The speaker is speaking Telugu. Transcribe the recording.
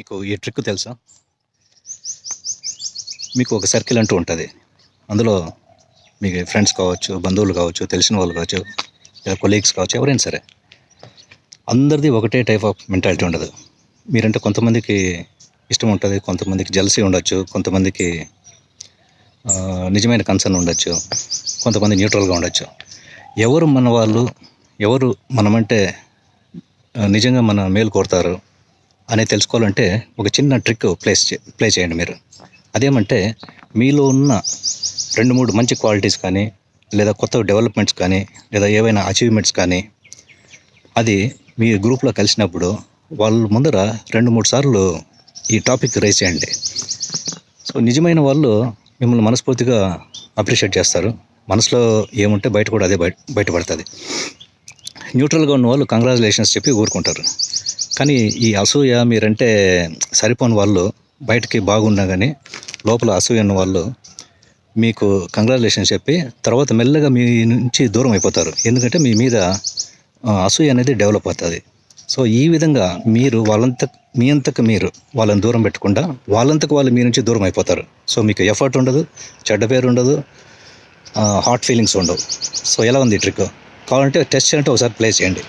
మీకు ఈ ట్రిక్ తెలుసా? మీకు ఒక సర్కిల్ అంటూ ఉంటుంది. అందులో మీ ఫ్రెండ్స్ కావచ్చు, బంధువులు కావచ్చు, తెలిసిన వాళ్ళు కావచ్చు, లేదా కొలీగ్స్ కావచ్చు, ఎవరైనా సరే. అందరిది ఒకటే టైప్ ఆఫ్ మెంటాలిటీ ఉండదు. మీరంటే కొంతమందికి ఇష్టం ఉంటుంది, కొంతమందికి జెలసీ ఉండొచ్చు, కొంతమందికి నిజమైన కన్సర్న్ ఉండొచ్చు, కొంతమంది న్యూట్రల్గా ఉండొచ్చు. ఎవరు మన వాళ్ళు, ఎవరు మనమంటే నిజంగా మన మేలు కోరుతారు అనేది తెలుసుకోవాలంటే ఒక చిన్న ట్రిక్ ప్లే చేయండి మీరు. అదేమంటే మీలో ఉన్న 2-3 మంచి క్వాలిటీస్ కానీ, లేదా కొత్త డెవలప్మెంట్స్ కానీ, లేదా ఏవైనా అచీవ్మెంట్స్ కానీ, అది మీ గ్రూప్లో కలిసినప్పుడు వాళ్ళ ముందర 2-3 సార్లు ఈ టాపిక్ రైజ్ చేయండి. సో నిజమైన వాళ్ళు మిమ్మల్ని మనస్ఫూర్తిగా అప్రిషియేట్ చేస్తారు. మనసులో ఏముంటే బయట కూడా అదే బయటపడుతుంది. న్యూట్రల్గా ఉన్న వాళ్ళు కంగ్రాచులేషన్స్ చెప్పి ఊరుకుంటారు. కానీ ఈ అసూయ, మీరంటే సరిపోని వాళ్ళు బయటికి బాగున్నా కానీ లోపల అసూయ ఉన్న వాళ్ళు మీకు కంగ్రాచులేషన్స్ చెప్పి తర్వాత మెల్లగా మీ నుంచి దూరం అయిపోతారు. ఎందుకంటే మీ మీద అసూయ అనేది డెవలప్ అవుతుంది. సో ఈ విధంగా మీరు మీ అంతకు మీరు వాళ్ళని దూరం పెట్టకుండా వాళ్ళంతకు వాళ్ళు మీ నుంచి దూరం అయిపోతారు. సో మీకు ఎఫర్ట్ ఉండదు, చెడ్డ పేరు ఉండదు, హాట్ ఫీలింగ్స్ ఉండవు. సో ఎలా ఉంది ట్రిక్? కావాలంటే టెస్ట్ చేయంటే ఒకసారి ప్లే చేయండి.